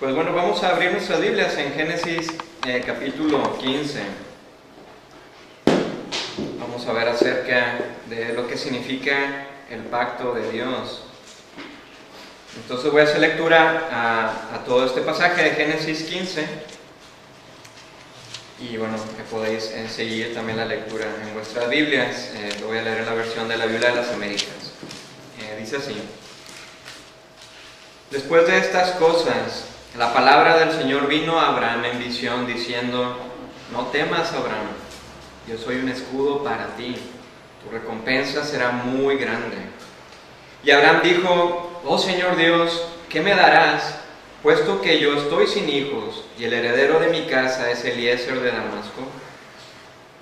Pues bueno, vamos a abrir nuestras Biblias en Génesis capítulo 15. Vamos a ver acerca de lo que significa el pacto de Dios. Entonces voy a hacer lectura a todo este pasaje de Génesis 15. Y bueno, que podéis seguir también la lectura en vuestras Biblias. Lo voy a leer en la versión de la Biblia de las Américas. Dice así: Después de estas cosas, la palabra del Señor vino a Abraham en visión, diciendo: No temas, Abraham, yo soy un escudo para ti, tu recompensa será muy grande. Y Abraham dijo: Oh Señor Dios, ¿qué me darás, puesto que yo estoy sin hijos, y el heredero de mi casa es Eliezer de Damasco?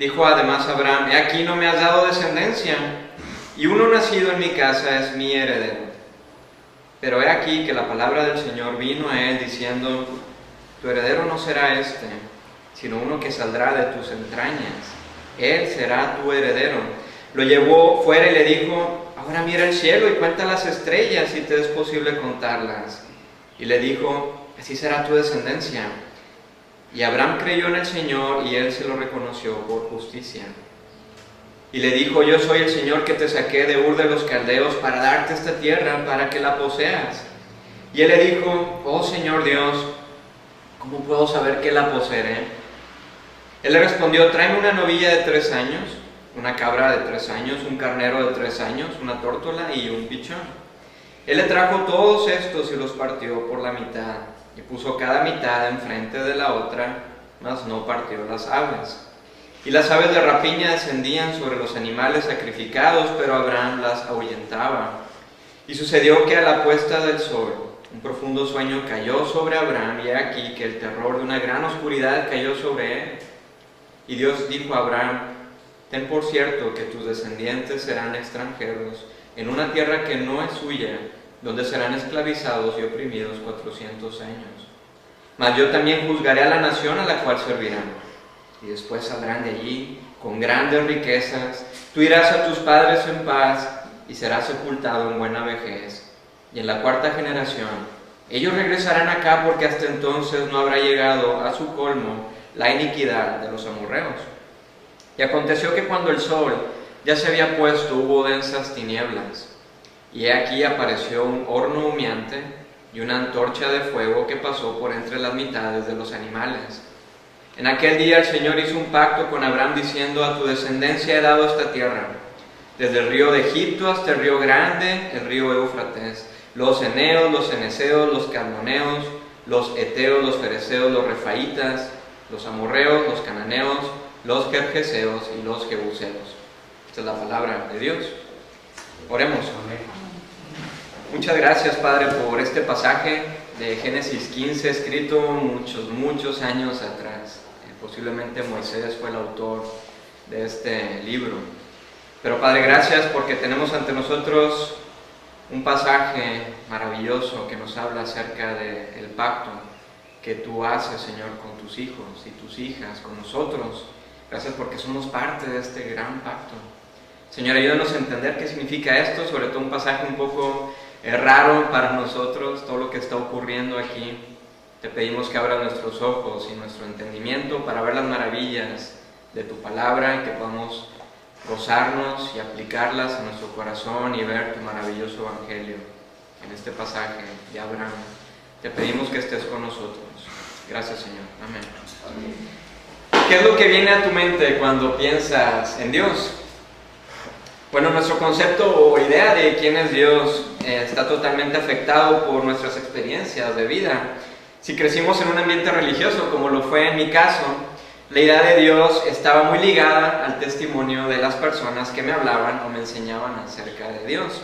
Dijo además Abraham: He aquí no me has dado descendencia, y uno nacido en mi casa es mi heredero. Pero he aquí que la palabra del Señor vino a él diciendo: Tu heredero no será este, sino uno que saldrá de tus entrañas. Él será tu heredero. Lo llevó fuera y le dijo: Ahora mira el cielo y cuenta las estrellas, si te es posible contarlas. Y le dijo: Así será tu descendencia. Y Abraham creyó en el Señor, y él se lo reconoció por justicia. Y le dijo: Yo soy el Señor que te saqué de Ur de los Caldeos para darte esta tierra, para que la poseas. Y él le dijo: Oh Señor Dios, ¿cómo puedo saber que la poseeré? Él le respondió: Tráeme una novilla de 3 años, una cabra de 3 años, un carnero de 3 años, una tórtola y un pichón. Él le trajo todos estos y los partió por la mitad, y puso cada mitad enfrente de la otra, mas no partió las aves. Y las aves de rapiña descendían sobre los animales sacrificados, pero Abraham las ahuyentaba. Y sucedió que a la puesta del sol, un profundo sueño cayó sobre Abraham, y he aquí que el terror de una gran oscuridad cayó sobre él. Y Dios dijo a Abraham: Ten por cierto que tus descendientes serán extranjeros en una tierra que no es suya, donde serán esclavizados y oprimidos 400 años. Mas yo también juzgaré a la nación a la cual servirán. Y después saldrán de allí con grandes riquezas. Tú irás a tus padres en paz y serás sepultado en buena vejez. Y en la 4ª generación ellos regresarán acá, porque hasta entonces no habrá llegado a su colmo la iniquidad de los amorreos. Y aconteció que cuando el sol ya se había puesto, hubo densas tinieblas. Y he aquí apareció un horno humeante y una antorcha de fuego que pasó por entre las mitades de los animales. En aquel día el Señor hizo un pacto con Abraham diciendo: A tu descendencia he dado esta tierra, desde el río de Egipto hasta el río grande, el río Éufrates, los eneos, los ceneseos, los cadmoneos, los heteos, los fereceos, los refaitas, los amorreos, los cananeos, los gergeseos y los jebuseos. Esta es la palabra de Dios. Oremos. Muchas gracias, Padre, por este pasaje de Génesis 15, escrito muchos años atrás. Posiblemente Moisés fue el autor de este libro. Pero Padre, gracias porque tenemos ante nosotros un pasaje maravilloso que nos habla acerca del pacto que tú haces, Señor, con tus hijos y tus hijas, con nosotros. Gracias porque somos parte de este gran pacto. Señor, ayúdanos a entender qué significa esto, sobre todo un pasaje un poco raro para nosotros, todo lo que está ocurriendo aquí. Te pedimos que abras nuestros ojos y nuestro entendimiento para ver las maravillas de tu palabra, y que podamos gozarnos y aplicarlas a nuestro corazón y ver tu maravilloso evangelio en este pasaje de Abraham. Te pedimos que estés con nosotros. Gracias, Señor. Amén. ¿Qué es lo que viene a tu mente cuando piensas en Dios? Bueno, nuestro concepto o idea de quién es Dios está totalmente afectado por nuestras experiencias de vida. Si crecimos en un ambiente religioso, como lo fue en mi caso, la idea de Dios estaba muy ligada al testimonio de las personas que me hablaban o me enseñaban acerca de Dios.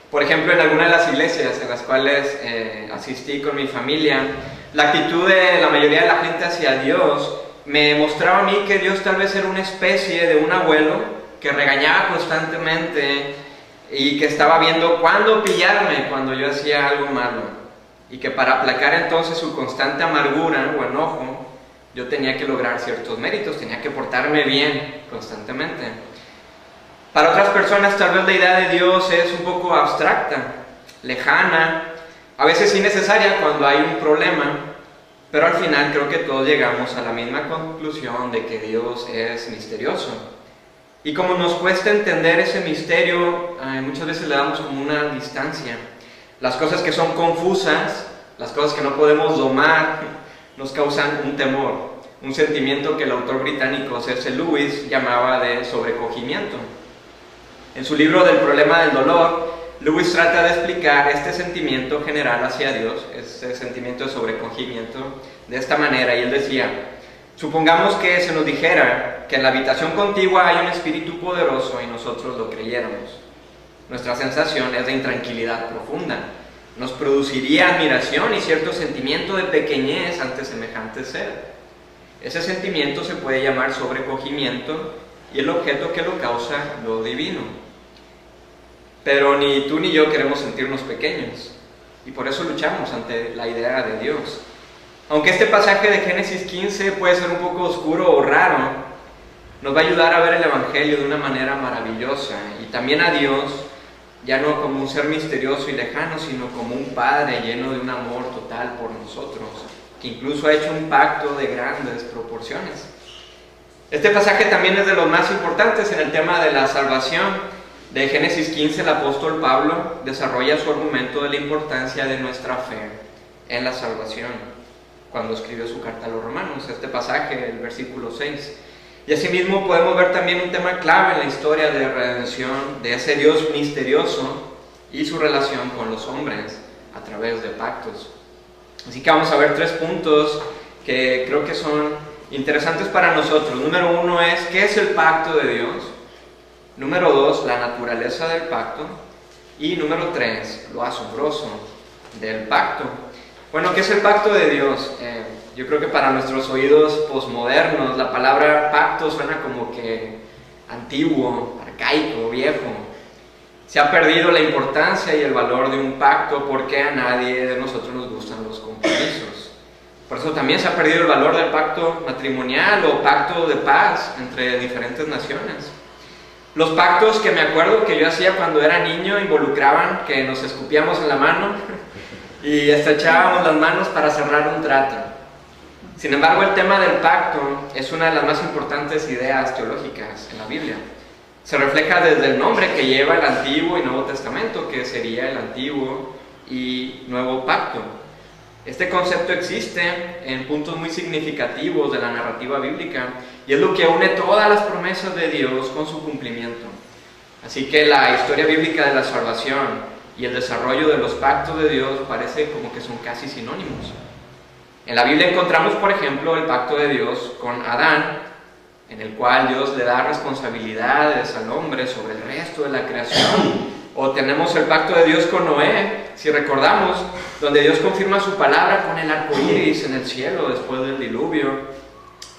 Por ejemplo, en algunas de las iglesias en las cuales asistí con mi familia, la actitud de la mayoría de la gente hacia Dios me mostraba a mí que Dios tal vez era una especie de un abuelo que regañaba constantemente y que estaba viendo cuándo pillarme cuando yo hacía algo malo, y que para aplacar entonces su constante amargura o enojo yo tenía que lograr ciertos méritos, tenía que portarme bien constantemente. Para otras personas tal vez la idea de Dios es un poco abstracta, lejana, a veces innecesaria cuando hay un problema, Pero al final creo que todos llegamos a la misma conclusión de que Dios es misterioso. Y como nos cuesta entender ese misterio, muchas veces le damos como una distancia. Las cosas que son confusas, las cosas que no podemos domar, nos causan un temor, un sentimiento que el autor británico C.S. Lewis llamaba de sobrecogimiento. En su libro del problema del dolor, Lewis trata de explicar este sentimiento general hacia Dios, ese sentimiento de sobrecogimiento, de esta manera, y él decía: supongamos que se nos dijera que en la habitación contigua hay un espíritu poderoso y nosotros lo creyéramos. Nuestra sensación es de intranquilidad profunda. Nos produciría admiración y cierto sentimiento de pequeñez ante semejante ser. Ese sentimiento se puede llamar sobrecogimiento y el objeto que lo causa, lo divino. Pero ni tú ni yo queremos sentirnos pequeños y por eso luchamos ante la idea de Dios. Aunque este pasaje de Génesis 15 puede ser un poco oscuro o raro, nos va a ayudar a ver el Evangelio de una manera maravillosa y también a Dios ya no como un ser misterioso y lejano, sino como un Padre lleno de un amor total por nosotros, que incluso ha hecho un pacto de grandes proporciones. Este pasaje también es de los más importantes en el tema de la salvación. De Génesis 15, el apóstol Pablo desarrolla su argumento de la importancia de nuestra fe en la salvación cuando escribió su carta a los romanos, este pasaje, el versículo 6. Y asimismo podemos ver también un tema clave en la historia de redención de ese Dios misterioso y su relación con los hombres a través de pactos. Así que vamos a ver 3 puntos que creo que son interesantes para nosotros. Número 1 es, ¿qué es el pacto de Dios? Número 2, la naturaleza del pacto. Y número 3, lo asombroso del pacto. Bueno, ¿qué es el pacto de Dios? Yo creo que para nuestros oídos posmodernos la palabra pacto suena como que antiguo, arcaico, viejo. Se ha perdido la importancia y el valor de un pacto porque a nadie de nosotros nos gustan los compromisos. Por eso también se ha perdido el valor del pacto matrimonial o pacto de paz entre diferentes naciones. Los pactos que me acuerdo que yo hacía cuando era niño involucraban que nos escupíamos en la mano y estrechábamos las manos para cerrar un trato. Sin embargo, el tema del pacto es una de las más importantes ideas teológicas en la Biblia. Se refleja desde el nombre que lleva el Antiguo y Nuevo Testamento, que sería el Antiguo y Nuevo Pacto. Este concepto existe en puntos muy significativos de la narrativa bíblica y es lo que une todas las promesas de Dios con su cumplimiento. Así que la historia bíblica de la salvación y el desarrollo de los pactos de Dios parece como que son casi sinónimos. En la Biblia encontramos, por ejemplo, el pacto de Dios con Adán, en el cual Dios le da responsabilidades al hombre sobre el resto de la creación. O tenemos el pacto de Dios con Noé, si recordamos, donde Dios confirma su palabra con el arco iris en el cielo después del diluvio.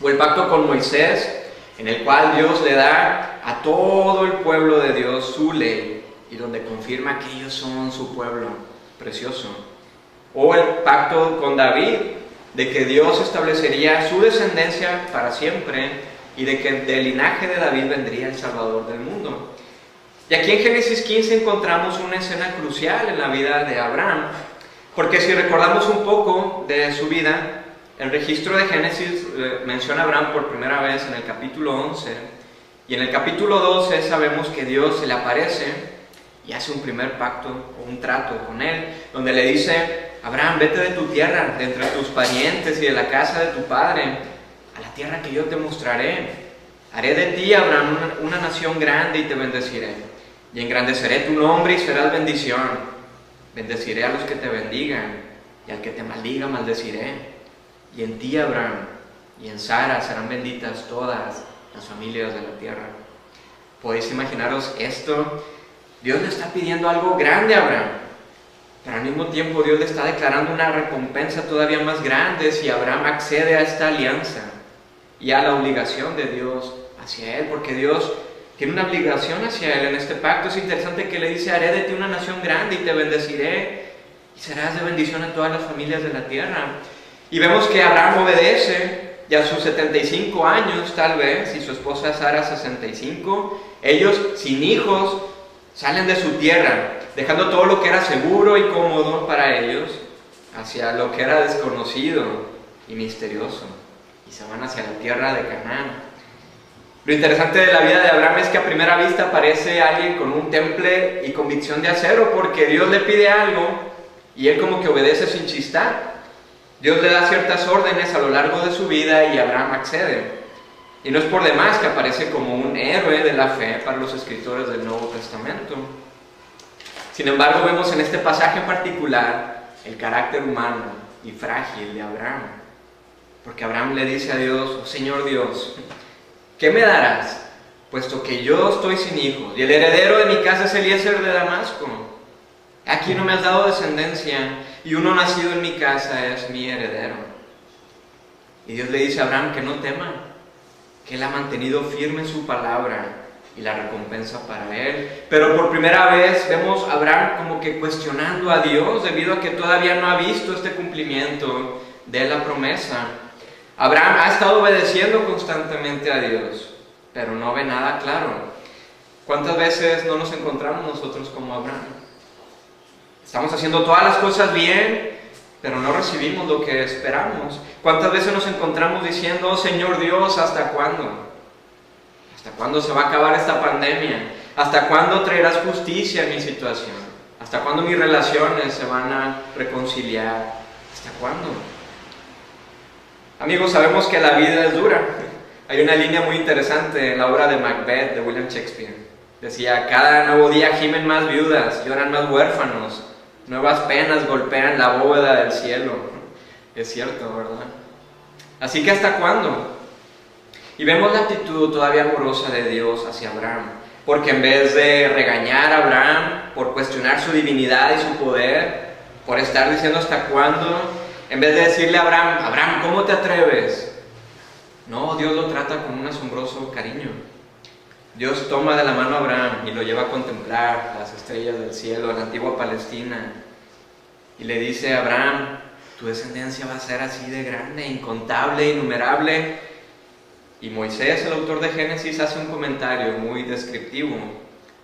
O el pacto con Moisés, en el cual Dios le da a todo el pueblo de Dios su ley y donde confirma que ellos son su pueblo precioso. O el pacto con David, de que Dios establecería su descendencia para siempre y de que del linaje de David vendría el Salvador del mundo. Y aquí en Génesis 15 encontramos una escena crucial en la vida de Abraham, porque si recordamos un poco de su vida, el registro de Génesis menciona a Abraham por primera vez en el capítulo 11, y en el capítulo 12 sabemos que Dios se le aparece y hace un primer pacto o un trato con él, donde le dice: Abraham, vete de tu tierra, de entre tus parientes y de la casa de tu padre, a la tierra que yo te mostraré. Haré de ti, Abraham, una nación grande y te bendeciré. Y engrandeceré tu nombre y serás bendición. Bendeciré a los que te bendigan, y al que te maldiga maldeciré. Y en ti, Abraham, y en Sara serán benditas todas las familias de la tierra. ¿Podéis imaginaros esto? Dios le está pidiendo algo grande a Abraham, pero al mismo tiempo Dios le está declarando una recompensa todavía más grande si Abraham accede a esta alianza y a la obligación de Dios hacia él, porque Dios tiene una obligación hacia él en este pacto. Es interesante que le dice: haré de ti una nación grande y te bendeciré y serás de bendición a todas las familias de la tierra. Y vemos que Abraham obedece, y a sus 75 años tal vez, y su esposa Sara 65, ellos sin hijos salen de su tierra, dejando todo lo que era seguro y cómodo para ellos hacia lo que era desconocido y misterioso, y se van hacia la tierra de Canaán. Lo interesante de la vida de Abraham es que a primera vista parece alguien con un temple y convicción de acero, porque Dios le pide algo y él como que obedece sin chistar. Dios le da ciertas órdenes a lo largo de su vida y Abraham accede. Y no es por demás que aparece como un héroe de la fe para los escritores del Nuevo Testamento. Sin embargo, vemos en este pasaje en particular el carácter humano y frágil de Abraham. Porque Abraham le dice a Dios: oh Señor Dios, ¿qué me darás? Puesto que yo estoy sin hijos y el heredero de mi casa es Eliezer de Damasco. Aquí no me has dado descendencia y uno nacido en mi casa es mi heredero. Y Dios le dice a Abraham que no tema, que él ha mantenido firme su palabra y la recompensa para él. Pero por primera vez vemos a Abraham como que cuestionando a Dios debido a que todavía no ha visto este cumplimiento de la promesa. Abraham ha estado obedeciendo constantemente a Dios, pero no ve nada claro. ¿Cuántas veces no nos encontramos nosotros como Abraham? Estamos haciendo todas las cosas bien, pero no recibimos lo que esperamos. ¿Cuántas veces nos encontramos diciendo: oh Señor Dios, ¿hasta cuándo? ¿Hasta cuándo se va a acabar esta pandemia? ¿Hasta cuándo traerás justicia en mi situación? ¿Hasta cuándo mis relaciones se van a reconciliar? ¿Hasta cuándo? Amigos, sabemos que la vida es dura. Hay una línea muy interesante en la obra de Macbeth de William Shakespeare. Decía: cada nuevo día gimen más viudas, lloran más huérfanos, nuevas penas golpean la bóveda del cielo. Es cierto, ¿verdad? Así que ¿hasta cuándo? Y vemos la actitud todavía amorosa de Dios hacia Abraham, porque en vez de regañar a Abraham por cuestionar su divinidad y su poder, por estar diciendo hasta cuándo, en vez de decirle a Abraham: Abraham, ¿cómo te atreves? No, Dios lo trata con un asombroso cariño. Dios toma de la mano a Abraham y lo lleva a contemplar las estrellas del cielo, la antigua Palestina, y le dice a Abraham: tu descendencia va a ser así de grande, incontable, innumerable. Y Moisés, el autor de Génesis, hace un comentario muy descriptivo,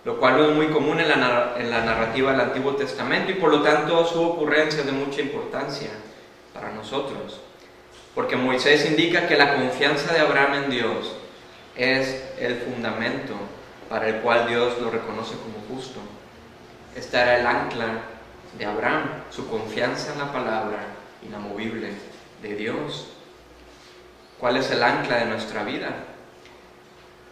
lo cual no es muy común en la narrativa del Antiguo Testamento, y por lo tanto su ocurrencia es de mucha importancia para nosotros. Porque Moisés indica que la confianza de Abraham en Dios es el fundamento para el cual Dios lo reconoce como justo. Esta era el ancla de Abraham, su confianza en la palabra inamovible de Dios. ¿Cuál es el ancla de nuestra vida?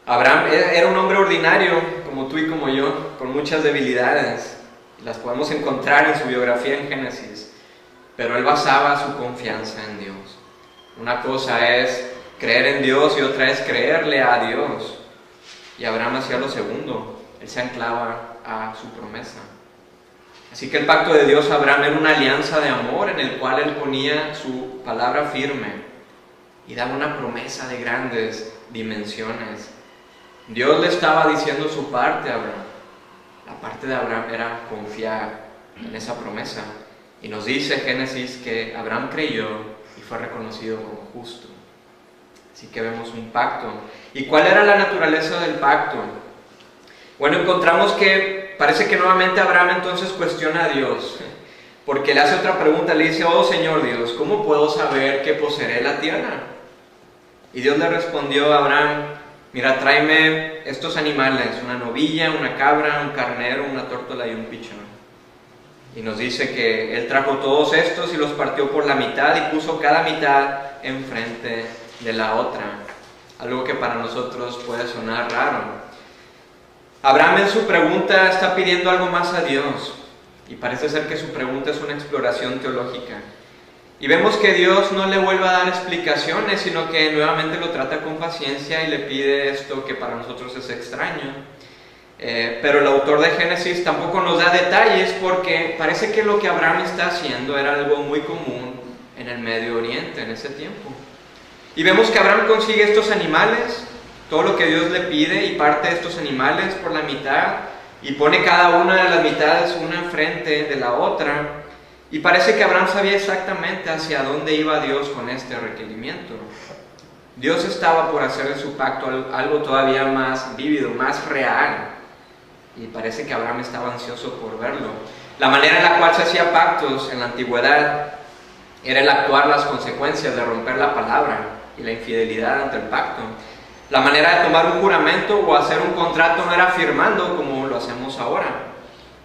Abraham era un hombre ordinario, como tú y como yo, con muchas debilidades. Las podemos encontrar en su biografía en Génesis. Pero él basaba su confianza en Dios. Una cosa es creer en Dios y otra es creerle a Dios. Y Abraham hacía lo segundo. Él se anclaba a su promesa. Así que el pacto de Dios a Abraham era una alianza de amor en el cual él ponía su palabra firme y daba una promesa de grandes dimensiones. Dios le estaba diciendo su parte a Abraham. La parte de Abraham era confiar en esa promesa. Y nos dice Génesis que Abraham creyó y fue reconocido como justo. Así que vemos un pacto. ¿Y cuál era la naturaleza del pacto? Bueno, encontramos que parece que nuevamente Abraham entonces cuestiona a Dios, porque le hace otra pregunta, le dice: oh Señor Dios, ¿cómo puedo saber que poseeré la tierra? Y Dios le respondió a Abraham: mira, tráeme estos animales, una novilla, una cabra, un carnero, una tórtola y un pichón. Y nos dice que él trajo todos estos y los partió por la mitad y puso cada mitad enfrente de la otra. Algo que para nosotros puede sonar raro. Abraham en su pregunta está pidiendo algo más a Dios. Y parece ser que su pregunta es una exploración teológica. Y vemos que Dios no le vuelve a dar explicaciones, sino que nuevamente lo trata con paciencia y le pide esto que para nosotros es extraño. Pero el autor de Génesis tampoco nos da detalles, porque parece que lo que Abraham está haciendo era algo muy común en el Medio Oriente en ese tiempo. Y vemos que Abraham consigue estos animales, todo lo que Dios le pide, y parte de estos animales por la mitad, y pone cada una de las mitades una enfrente de la otra. Y parece que Abraham sabía exactamente hacia dónde iba Dios con este requerimiento. Dios estaba por hacer de su pacto algo todavía más vívido, más real. Y parece que Abraham estaba ansioso por verlo. La manera en la cual se hacía pactos en la antigüedad era el actuar las consecuencias de romper la palabra y la infidelidad ante el pacto. La manera de tomar un juramento o hacer un contrato no era firmando como lo hacemos ahora,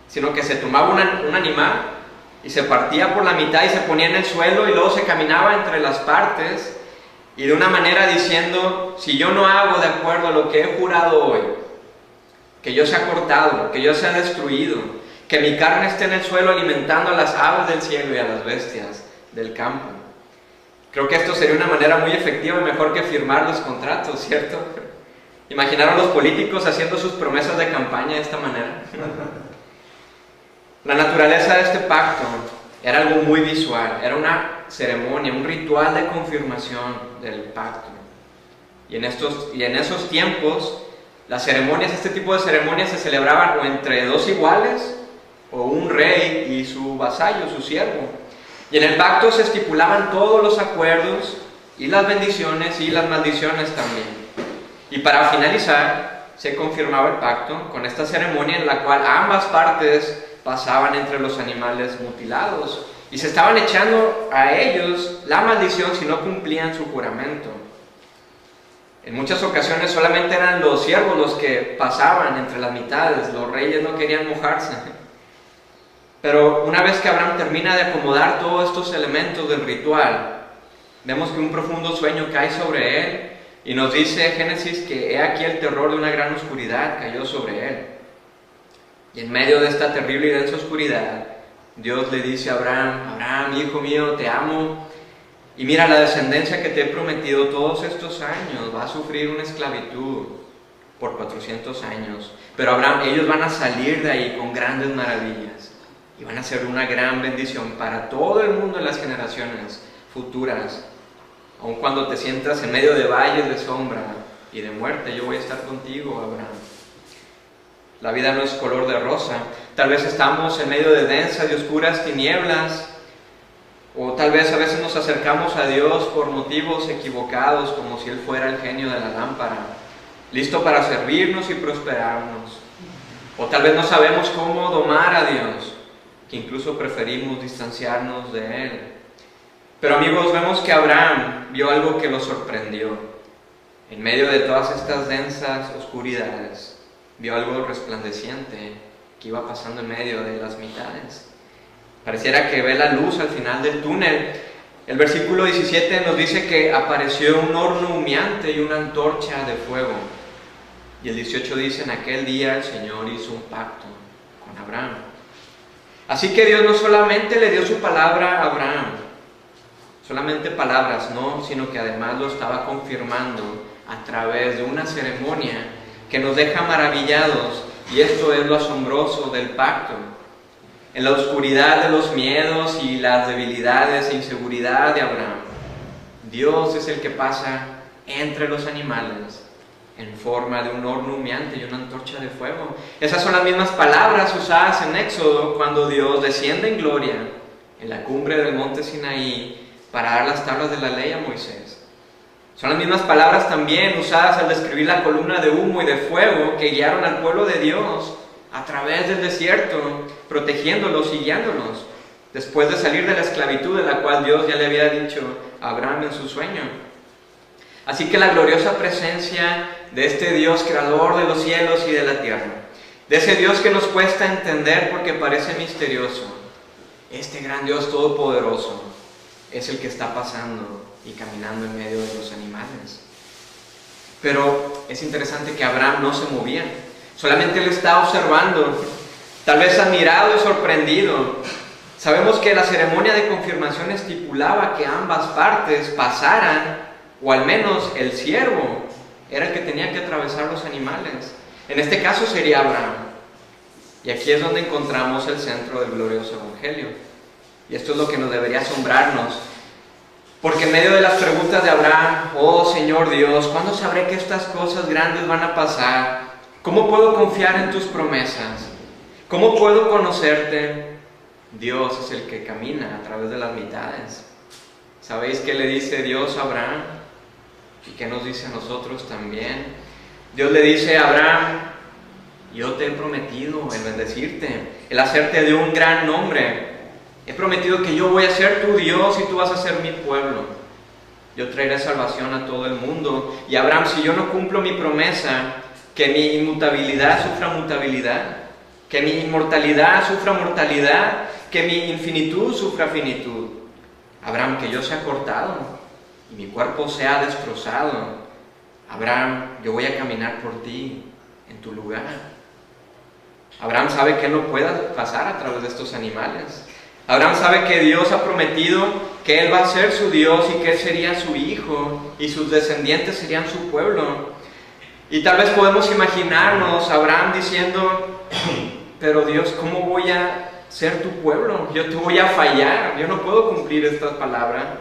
sino que se tomaba un animal y se partía por la mitad y se ponía en el suelo y luego se caminaba entre las partes y de una manera diciendo: si yo no hago de acuerdo a lo que he jurado hoy, que yo sea cortado, que yo sea destruido, que mi carne esté en el suelo alimentando a las aves del cielo y a las bestias del campo. Creo que esto sería una manera muy efectiva y mejor que firmar los contratos, ¿cierto? ¿Imaginaron los políticos haciendo sus promesas de campaña de esta manera? La naturaleza de este pacto era algo muy visual, era una ceremonia, un ritual de confirmación del pacto. Y en esos tiempos, este tipo de ceremonias se celebraban o entre dos iguales, o un rey y su vasallo, su siervo. Y en el pacto se estipulaban todos los acuerdos y las bendiciones y las maldiciones también. Y para finalizar, se confirmaba el pacto con esta ceremonia en la cual ambas partes pasaban entre los animales mutilados y se estaban echando a ellos la maldición si no cumplían su juramento. En muchas ocasiones solamente eran los siervos los que pasaban entre las mitades, los reyes no querían mojarse. Pero una vez que Abraham termina de acomodar todos estos elementos del ritual, vemos que un profundo sueño cae sobre él y nos dice Génesis que he aquí el terror de una gran oscuridad cayó sobre él. Y en medio de esta terrible y densa oscuridad, Dios le dice a Abraham: Abraham, hijo mío, te amo, y mira, la descendencia que te he prometido todos estos años va a sufrir una esclavitud por 400 años, pero Abraham, ellos van a salir de ahí con grandes maravillas y van a ser una gran bendición para todo el mundo en las generaciones futuras. Aun cuando te sientas en medio de valles de sombra y de muerte, yo voy a estar contigo, Abraham. La vida no es color de rosa. Tal vez estamos en medio de densas y oscuras tinieblas, o tal vez a veces nos acercamos a Dios por motivos equivocados, como si Él fuera el genio de la lámpara, listo para servirnos y prosperarnos. O tal vez no sabemos cómo domar a Dios, que incluso preferimos distanciarnos de Él. Pero amigos, vemos que Abraham vio algo que lo sorprendió. En medio de todas estas densas oscuridades, vio algo resplandeciente que iba pasando en medio de las mitades. Pareciera que ve la luz al final del túnel. El versículo 17 nos dice que apareció un horno humeante y una antorcha de fuego. Y el 18 dice: en aquel día el Señor hizo un pacto con Abraham. Así que Dios no solamente le dio su palabra a Abraham, solamente palabras, no, sino que además lo estaba confirmando a través de una ceremonia que nos deja maravillados, y esto es lo asombroso del pacto. En la oscuridad de los miedos y las debilidades e inseguridad de Abraham, Dios es el que pasa entre los animales en forma de un horno humeante y una antorcha de fuego. Esas son las mismas palabras usadas en Éxodo cuando Dios desciende en gloria en la cumbre del monte Sinaí para dar las tablas de la ley a Moisés. Son las mismas palabras también usadas al describir la columna de humo y de fuego que guiaron al pueblo de Dios a través del desierto, protegiéndolos y guiándolos, después de salir de la esclavitud de la cual Dios ya le había dicho a Abraham en su sueño. Así que la gloriosa presencia de este Dios creador de los cielos y de la tierra, de ese Dios que nos cuesta entender porque parece misterioso, este gran Dios todopoderoso es el que está pasando y caminando en medio de los animales. Pero es interesante que Abraham no se movía, solamente él está observando, tal vez admirado y sorprendido. Sabemos que la ceremonia de confirmación estipulaba que ambas partes pasaran, o al menos el siervo era el que tenía que atravesar los animales. En este caso sería Abraham. Y aquí es donde encontramos el centro del glorioso evangelio. Y esto es lo que nos debería asombrarnos. Porque en medio de las preguntas de Abraham: oh Señor Dios, ¿cuándo sabré que estas cosas grandes van a pasar? ¿Cómo puedo confiar en tus promesas? ¿Cómo puedo conocerte? Dios es el que camina a través de las mitades. ¿Sabéis qué le dice Dios a Abraham? ¿Y qué nos dice a nosotros también? Dios le dice a Abraham: yo te he prometido el bendecirte, el hacerte de un gran nombre. He prometido que yo voy a ser tu Dios y tú vas a ser mi pueblo. Yo traeré salvación a todo el mundo. Y Abraham, si yo no cumplo mi promesa, que mi inmutabilidad sufra mutabilidad, que mi inmortalidad sufra mortalidad, que mi infinitud sufra finitud. Abraham, que yo sea cortado y mi cuerpo sea destrozado. Abraham, yo voy a caminar por ti en tu lugar. Abraham sabe que él no puede pasar a través de estos animales. Abraham sabe que Dios ha prometido que él va a ser su Dios y que él sería su hijo y sus descendientes serían su pueblo. Y tal vez podemos imaginarnos a Abraham diciendo, pero Dios, ¿cómo voy a ser tu pueblo? Yo te voy a fallar, yo no puedo cumplir esta palabra.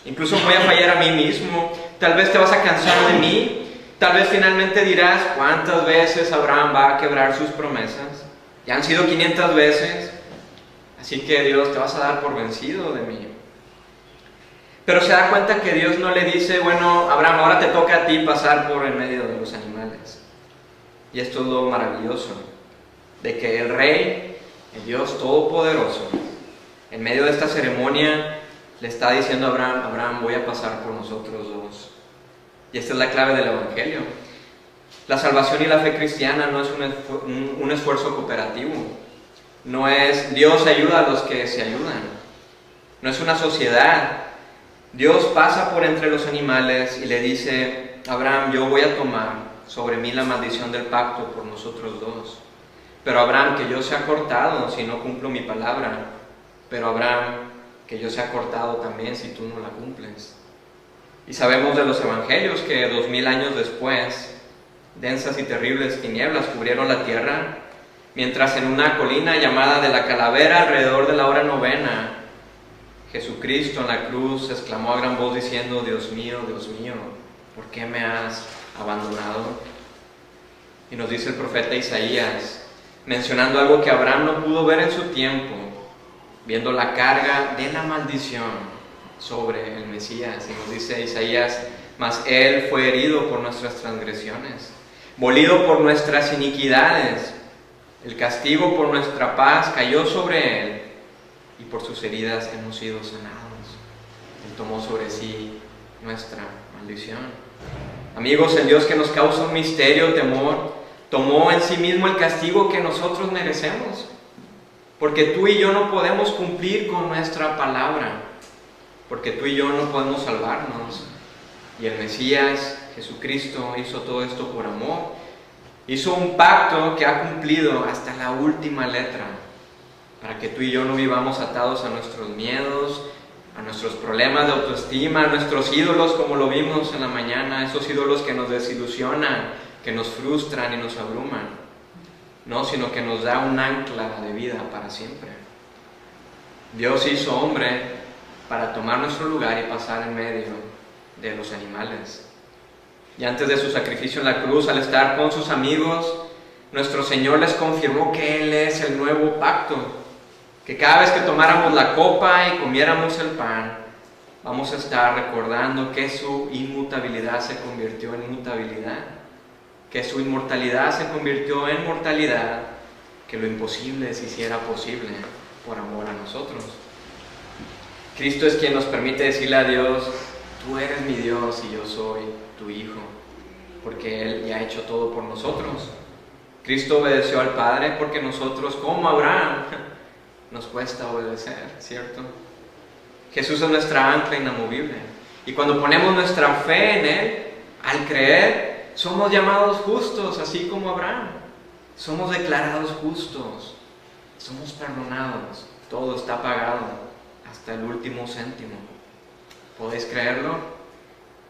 Incluso voy a fallar a mí mismo. Tal vez te vas a cansar de mí. Tal vez finalmente dirás, ¿cuántas veces Abraham va a quebrar sus promesas? Ya han sido 500 veces. Así que Dios, te vas a dar por vencido de mí. Pero se da cuenta que Dios no le dice, bueno, Abraham, ahora te toca a ti pasar por en medio de los animales. Y esto es lo maravilloso, de que el Rey, el Dios Todopoderoso, en medio de esta ceremonia, le está diciendo a Abraham, Abraham, voy a pasar por nosotros dos. Y esta es la clave del Evangelio. La salvación y la fe cristiana no es un esfuerzo cooperativo. No es Dios ayuda a los que se ayudan. No es una sociedad. Dios pasa por entre los animales y le dice, Abraham, yo voy a tomar sobre mí la maldición del pacto por nosotros dos. Pero Abraham, que yo sea cortado si no cumplo mi palabra. Pero Abraham, que yo sea cortado también si tú no la cumples. Y sabemos de los evangelios que 2000 años después, densas y terribles tinieblas cubrieron la tierra, mientras en una colina llamada de la Calavera, alrededor de la hora novena, Jesucristo en la cruz exclamó a gran voz diciendo, Dios mío, ¿por qué me has abandonado? Y nos dice el profeta Isaías, mencionando algo que Abraham no pudo ver en su tiempo, viendo la carga de la maldición sobre el Mesías. Y nos dice Isaías, mas Él fue herido por nuestras transgresiones, molido por nuestras iniquidades. El castigo por nuestra paz cayó sobre Él, y por sus heridas hemos sido sanados. Él tomó sobre sí nuestra maldición. Amigos, el Dios que nos causa un misterio, temor, tomó en sí mismo el castigo que nosotros merecemos. Porque tú y yo no podemos cumplir con nuestra palabra. Porque tú y yo no podemos salvarnos. Y el Mesías, Jesucristo, hizo todo esto por amor. Hizo un pacto que ha cumplido hasta la última letra. Para que tú y yo no vivamos atados a nuestros miedos, a nuestros problemas de autoestima, a nuestros ídolos como lo vimos en la mañana. Esos ídolos que nos desilusionan, que nos frustran y nos abruman. No, sino que nos da un ancla de vida para siempre. Dios hizo hombre para tomar nuestro lugar y pasar en medio de los animales. Y antes de su sacrificio en la cruz, al estar con sus amigos, nuestro Señor les confirmó que Él es el nuevo pacto, que cada vez que tomáramos la copa y comiéramos el pan, vamos a estar recordando que su inmutabilidad se convirtió en mutabilidad, que su inmortalidad se convirtió en mortalidad, que lo imposible se hiciera posible por amor a nosotros. Cristo es quien nos permite decirle a Dios, tú eres mi Dios y yo soy tu Hijo, porque Él ya ha hecho todo por nosotros. Cristo obedeció al Padre porque nosotros, como Abraham, nos cuesta obedecer, ¿cierto? Jesús es nuestra ancla inamovible. Y cuando ponemos nuestra fe en Él, al creer, somos llamados justos, así como Abraham. Somos declarados justos, somos perdonados, todo está pagado, hasta el último céntimo. ¿Podéis creerlo?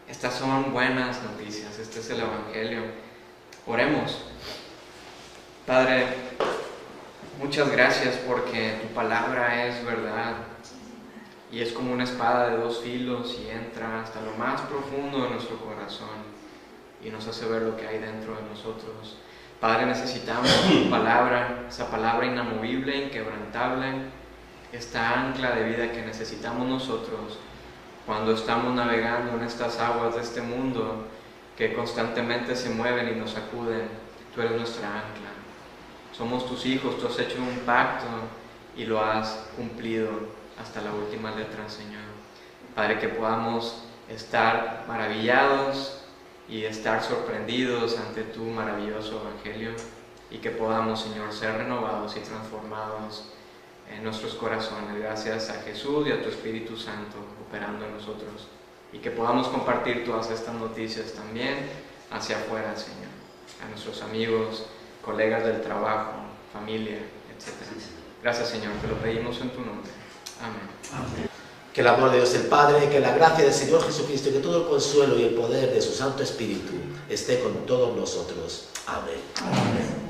Estas son buenas noticias, este es el Evangelio. Oremos. Padre, muchas gracias porque tu palabra es verdad y es como una espada de dos filos y entra hasta lo más profundo de nuestro corazón y nos hace ver lo que hay dentro de nosotros. Padre, necesitamos tu palabra, esa palabra inamovible, inquebrantable, esta ancla de vida que necesitamos nosotros cuando estamos navegando en estas aguas de este mundo que constantemente se mueven y nos sacuden. Tú eres nuestra ancla. Somos tus hijos, tú has hecho un pacto y lo has cumplido hasta la última letra, Señor. Padre, que podamos estar maravillados y estar sorprendidos ante tu maravilloso Evangelio, y que podamos, Señor, ser renovados y transformados en nuestros corazones gracias a Jesús y a tu Espíritu Santo operando en nosotros, y que podamos compartir todas estas noticias también hacia afuera, Señor, a nuestros amigos, colegas del trabajo, familia, etc. Gracias, Señor, te lo pedimos en tu nombre. Amén. Amén. Que el amor de Dios el Padre, que la gracia del Señor Jesucristo, que todo el consuelo y el poder de su Santo Espíritu esté con todos nosotros. Amén. Amén.